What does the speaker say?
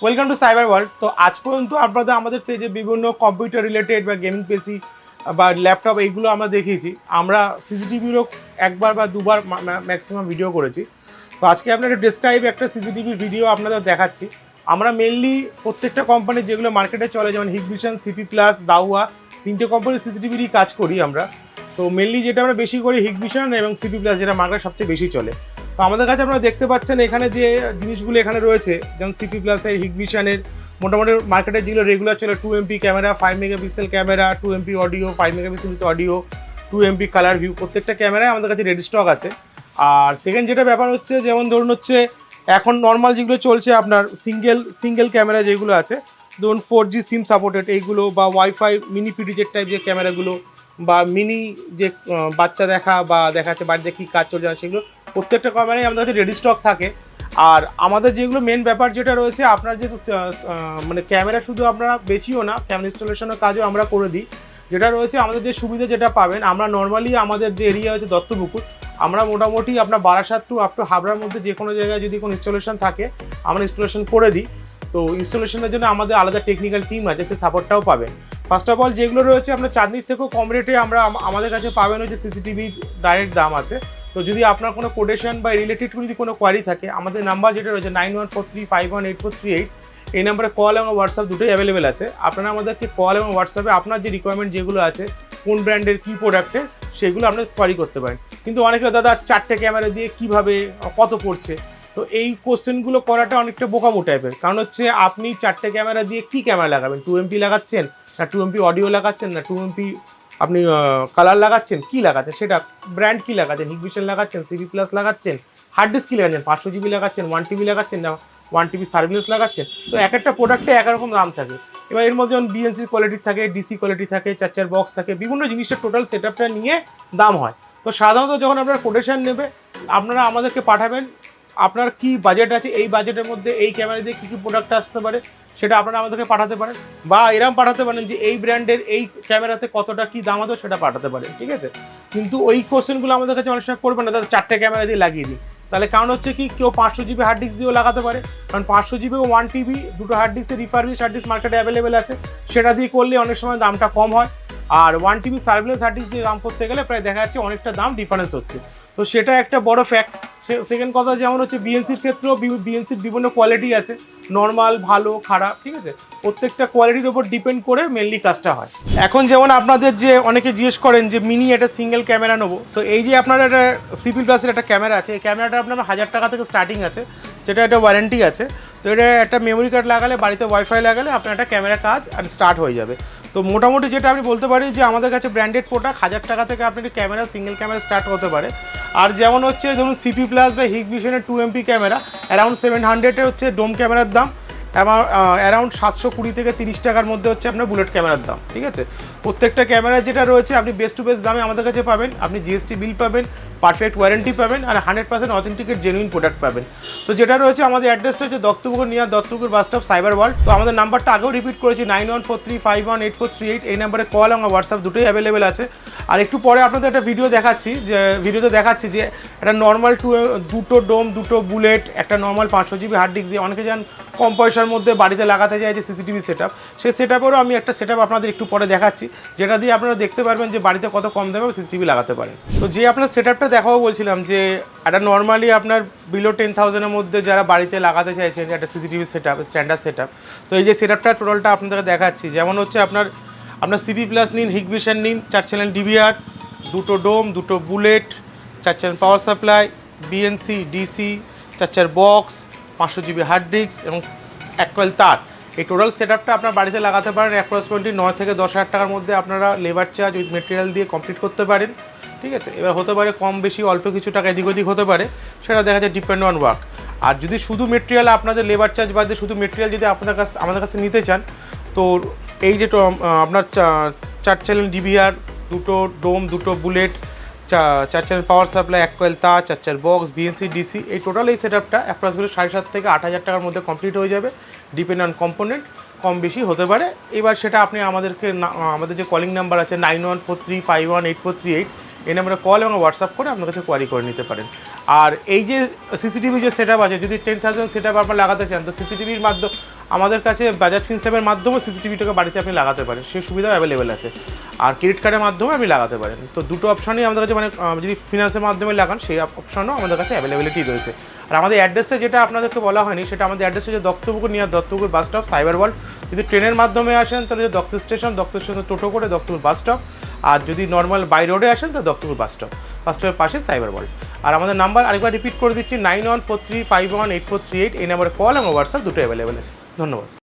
Welcome to cyber world. তো আজ পর্যন্ত আপনাদের আমাদের পেজে বিভিন্ন কম্পিউটার রিলেটেড বা গেমিং পিসি বা ল্যাপটপ এইগুলো আমরা দেখিয়েছি। আমরা সিসিটিভিরও একবার বা দুবার ম্যাক্সিমাম ভিডিও করেছি। তো আজকে আপনাদের ডেসক্রাইব একটা সিসিটিভি ভিডিও আপনাদের দেখাচ্ছি। আমরা মেনলি প্রত্যেকটা কোম্পানি যেগুলো মার্কেটে চলে, যেমন হিগভিশন, সিপি প্লাস, দাহুয়া, তিনটে কোম্পানির সিসিটিভিরই কাজ করি আমরা। তো মেনলি যেটা আমরা বেশি করি হিগভিশন এবং সিপি প্লাস, যেটা মার্কেটে সবচেয়ে বেশি চলে। তো আমাদের কাছে আপনারা দেখতে পাচ্ছেন এখানে যে জিনিসগুলো এখানে রয়েছে, যেমন সিপি প্লাসের, হিগভিশনের মোটামুটি মার্কেটে যেগুলো রেগুলার চলে, 2MP camera, 5 megapixel camera, 2MP audio, 5 megapixel audio, 2MP colour view, প্রত্যেকটা ক্যামেরায় আমাদের কাছে রেডি স্টক আছে। আর সেকেন্ড যেটা ব্যাপার হচ্ছে, যেমন ধরুন হচ্ছে এখন নর্মাল যেগুলো চলছে আপনার সিঙ্গেল ক্যামেরা যেগুলো আছে, ধরুন 4G সিম সাপোর্টেড এইগুলো, বা ওয়াইফাই মিনি পিডিজের টাইপ যে ক্যামেরাগুলো, বা মিনি যে বাচ্চা দেখা বা দেখা যাচ্ছে বাড়িতে কী কাজ চলছে না, সেগুলো প্রত্যেকটা ক্যামেরায় আমাদের কাছে রেডি স্টক থাকে। আর আমাদের যেগুলো মেন ব্যাপার যেটা রয়েছে, আপনার যে মানে ক্যামেরা শুধু আপনারা বেশিও না, ক্যামেরা ইনস্টলেশনের কাজও আমরা করে দিই। যেটা রয়েছে আমাদের যে সুবিধা যেটা পাবেন, আমরা নর্মালি আমাদের যে এরিয়া হচ্ছে দত্তপুকুর, আমরা মোটামুটি আপনার বারাসাত টু আপ টু হাবড়ার মধ্যে যে কোনো জায়গায় যদি কোনো ইনস্টলেশন থাকে আমরা ইনস্টলেশন করে দিই। তো ইনস্টলেশনের জন্য আমাদের আলাদা টেকনিক্যাল টিম আছে, সে সাপোর্টটাও পাবেন। ফার্স্ট অফ অল যেগুলো রয়েছে আপনার চাঁদনির থেকেও কম রেটে আমাদের কাছে পাবেন হচ্ছে সিসিটিভির ডাইরেক্ট দাম আছে। তো যদি আপনার কোনো কোটেশন বা রিলেটেড যদি কোনো কোয়ারি থাকে, আমাদের নাম্বার যেটা রয়েছে 9143518438, এই নাম্বারে কল এবং হোয়াটসঅ্যাপ দুটোই অ্যাভেলেবেল আছে। আপনারা আমাদেরকে কল এবং হোয়াটসঅ্যাপে আপনার যে রিকোয়ারমেন্ট যেগুলো আছে, কোন ব্র্যান্ডের কী প্রোডাক্টের, সেগুলো আপনি কোয়ারি করতে পারেন। কিন্তু অনেকে দাদা 4টে ক্যামেরা দিয়ে কীভাবে কত পড়ছে, তো এই কোশ্চেনগুলো করাটা অনেকটা বোকামো টাইপের। কারণ হচ্ছে আপনি 4টে ক্যামেরা দিয়ে কী ক্যামেরা লাগাবেন? 2MP লাগাচ্ছেন, না 2MP অডিও লাগাচ্ছেন, না 2MP আপনি কালার লাগাচ্ছেন, কী লাগাচ্ছেন, সেটা ব্র্যান্ড কী লাগাচ্ছেন, হিগভিশন লাগাচ্ছেন, সিভি প্লাস লাগাচ্ছেন, হার্ড ডিস্ক কী লাগাচ্ছেন, 500GB লাগাচ্ছেন, 1TB লাগাচ্ছেন, না 1TB সার্ভিলেন্স লাগাচ্ছেন। তো এক একটা প্রোডাক্টে এক রকম দাম থাকে। এবার এর মধ্যে যেমন বিএনসির কোয়ালিটি থাকে, ডিসি কোয়ালিটি থাকে, চার বক্স থাকে, বিভিন্ন জিনিসটা টোটাল সেট আপটা নিয়ে দাম হয়। তো সাধারণত যখন আপনারা কোটেশন নেবে, আপনারা আমাদেরকে পাঠাবেন আপনার কি বাজেট আছে, এই বাজেটের মধ্যে এই ক্যামেরা দিয়ে কী কী প্রোডাক্ট আসতে পারে, সেটা আপনারা আমাদেরকে পাঠাতে পারেন। বা এরকম পাঠাতে পারেন যে এই ব্র্যান্ডের এই ক্যামেরাতে কতটা কী দাম আছে, সেটা পাঠাতে পারেন, ঠিক আছে। কিন্তু ওই কোশ্চেনগুলো আমাদের কাছে অনেক সময় করবে না, তাদের 4টে ক্যামেরা দিয়ে লাগিয়ে দিই। তাহলে কারণ হচ্ছে কি, কেউ 500GB হার্ড ডিস্ক দিয়েও লাগাতে পারে, কারণ 500GB ও 1TB দুটো হার্ড ডিস্কের রিফারবিশ হার্ড ডিস্ক মার্কেটে অ্যাভেলেবেল আছে, সেটা দিয়ে করলে অনেক সময় দামটা কম হয়। আর 1TB সার্ভিলেন্স হার্ড ডিস্ক দিয়ে দাম করতে গেলে প্রায় দেখা যাচ্ছে অনেকটা দাম ডিফারেন্স হচ্ছে। তো সেটা একটা বড় ফ্যাক্ট। সেকেন্ড কথা যেমন হচ্ছে বিএনসির ক্ষেত্রেও বিএনসির বিভিন্ন কোয়ালিটি আছে, নর্মাল, ভালো, খারাপ, ঠিক আছে। প্রত্যেকটা কোয়ালিটির উপর ডিপেন্ড করে মেনলি কাজটা হয়। এখন যেমন আপনাদের যে অনেকে জিজ্ঞেস করেন যে মিনি একটা সিঙ্গেল ক্যামেরা নেবো, তো এই যে আপনার একটা সিপি প্লাসের একটা ক্যামেরা আছে, এই ক্যামেরাটা আপনার 1000 টাকা থেকে স্টার্টিং আছে, যেটা একটা ওয়ারেন্টি আছে। তো এটা একটা মেমোরি কার্ড লাগালে, বাড়িতে ওয়াইফাই লাগালে আপনার একটা ক্যামেরা কাজ আর স্টার্ট হয়ে যাবে। তো মোটামুটি যেটা আমি বলতে পারি যে আমাদের কাছে ব্র্যান্ডেড প্রোডাক্ট 1000 টাকা থেকে আপনার ক্যামেরা, সিঙ্গেল ক্যামেরা স্টার্ট হতে পারে। আর যেমন হচ্ছে ধরুন সিপি প্লাস বা হিগভিশনের 2MP ক্যামেরা অ্যারাউন্ড 700 হচ্ছে ডোম ক্যামেরার দাম, এবং অ্যারাউন্ড 720 থেকে 30 টাকার মধ্যে হচ্ছে আপনার বুলেট ক্যামেরার দাম, ঠিক আছে। প্রত্যেকটা ক্যামেরা যেটা রয়েছে আপনি বেস্ট টু বেস্ট দামে আমাদের কাছে পাবেন। আপনি জিএসটি বিল পাবেন, পারফেক্ট ওয়ারেন্টি পাবেন, আর 100% অথেন্টিকেট জেনুইন প্রোডাক্ট পাবেন। তো যেটা রয়েছে আমাদের অ্যাড্রেসটা হচ্ছে Duttapukur near Duttapukur bus stop, cyber world. তো আমাদের নাম্বারটা আগেও রিপিট করেছি 9143518438, এই নাম্বারে কল এবং হোয়াটসঅ্যাপ দুটোই অ্যাভেলেবেল আছে। আর একটু পরে আপনাদের একটা ভিডিও দেখাচ্ছি, যে ভিডিওতে দেখাচ্ছি যে একটা নর্মাল দুটো ডোম, দুটো বুলেট, একটা নর্মাল 500GB হার্ড ডিস্ক দিয়ে অনেকে যান কম পয়সার মধ্যে বাড়িতে লাগাতে যায় যে সিসিটিভি সেট আপ, সেই সেট আপেরও আমি একটা সেট আপ আপনাদের একটু পরে দেখাচ্ছি, যেটা দিয়ে আপনারা দেখতে পারবেন যে বাড়িতে কত কম দামে সিসিটিভি লাগাতে পারেন। তো যে আপনার সেট আপটা দেখাবো বলছিলাম, যে একটা নর্মালি আপনার বিলো 10,000-এর মধ্যে যারা বাড়িতে লাগাতে চাইছেন একটা CCTV set up, standard set up, তো এই যে সেট আপটা টোটালটা আপনাদেরকে দেখাচ্ছি। যেমন হচ্ছে আপনার সিপি প্লাস নিন, হিগভিশন নিন, 4 চ্যানেল ডিভিআর, দুটো ডোম, দুটো bullet, 4 channel power supply, BNC, DC, 4 box, 500GB hard disk এবং 1 কয়েল তার, এই টোটাল সেট আপটা আপনার বাড়িতে লাগাতে পারেন। অ্যাপ্রক্সিমেটলি 9 থেকে 10,000 টাকার মধ্যে আপনারা লেবার চার্জ উইথ মেটেরিয়াল দিয়ে কমপ্লিট করতে পারেন, ঠিক আছে। এবার হতে পারে কম বেশি অল্প কিছু টাকা এদিক ওদিক হতে পারে, সেটা দেখা যায় ডিপেন্ড অন ওয়ার্ক। আর যদি শুধু মেটেরিয়াল, আপনাদের লেবার চার্জ বাদে শুধু মেটেরিয়াল যদি আমাদের কাছে নিতে চান, তো এই যে আপনার 4 চ্যানেল ডিভিআর, দুটো ডোম, দুটো bullet, 4 channel power supply, 1 coil তার, 4 বক্স, বিএনসি, ডিসি, এই টোটাল এই সেট আপটা অ্যাপ্রক্সিমেটলি 7,500 থেকে 8,000 টাকার মধ্যে কমপ্লিট হয়ে যাবে, ডিপেন্ড অন কম্পোনেন্ট, কম বেশি হতে পারে। এবার সেটা আপনি আমাদের যে কলিং নাম্বার আছে 9143518438, এই নাম্বারে কল এবং হোয়াটসঅ্যাপ করে আপনার কাছে কোয়ারি করে নিতে পারেন। আর এই যে সিসিটিভি যে সেট আপ আছে, যদি 10,000 সেট আপ আপনার লাগাতে চান, তো সিসিটিভির মাধ্যমে আমাদের কাছে বাজাজ ফিনসার্ভের মাধ্যমেও সিসিটিভিটাকে বাড়িতে আপনি লাগাতে পারেন, সেই সুবিধাও অ্যাভেলেবেল আছে। আর ক্রেডিট কার্ডের মাধ্যমে আপনি লাগাতে পারেন। তো দুটো অপশনই আমাদের কাছে, মানে যদি ফিনান্সের মাধ্যমে লাগান সেই অপশনও আমাদের কাছে অ্যাভেলেবিলিটি রয়েছে। আর আমাদের অ্যাড্রেসটা যেটা আপনাদেরকে বলা হয়নি, সেটা আমাদের অ্যাড্রেস হচ্ছে Duttapukur near Duttapukur bus stop, cyber world. যদি ট্রেনের মাধ্যমে আসেন তাহলে দত্ত স্টেশন টোটো করে দত্তপুর বাস স্টপ। আর যদি নর্মাল বাই রোডে আসেন তো দত্তপুর বাস স্টপের পাশে সাইবার ওয়ার্ল্ড। আর আমাদের নাম্বার আরেকবার রিপিট করে দিচ্ছি, 9143518438। এই নাম্বারে কল এবং হোয়াটসঅ্যাপ দুটো অ্যাভেলেবেল আছে। ধন্যবাদ।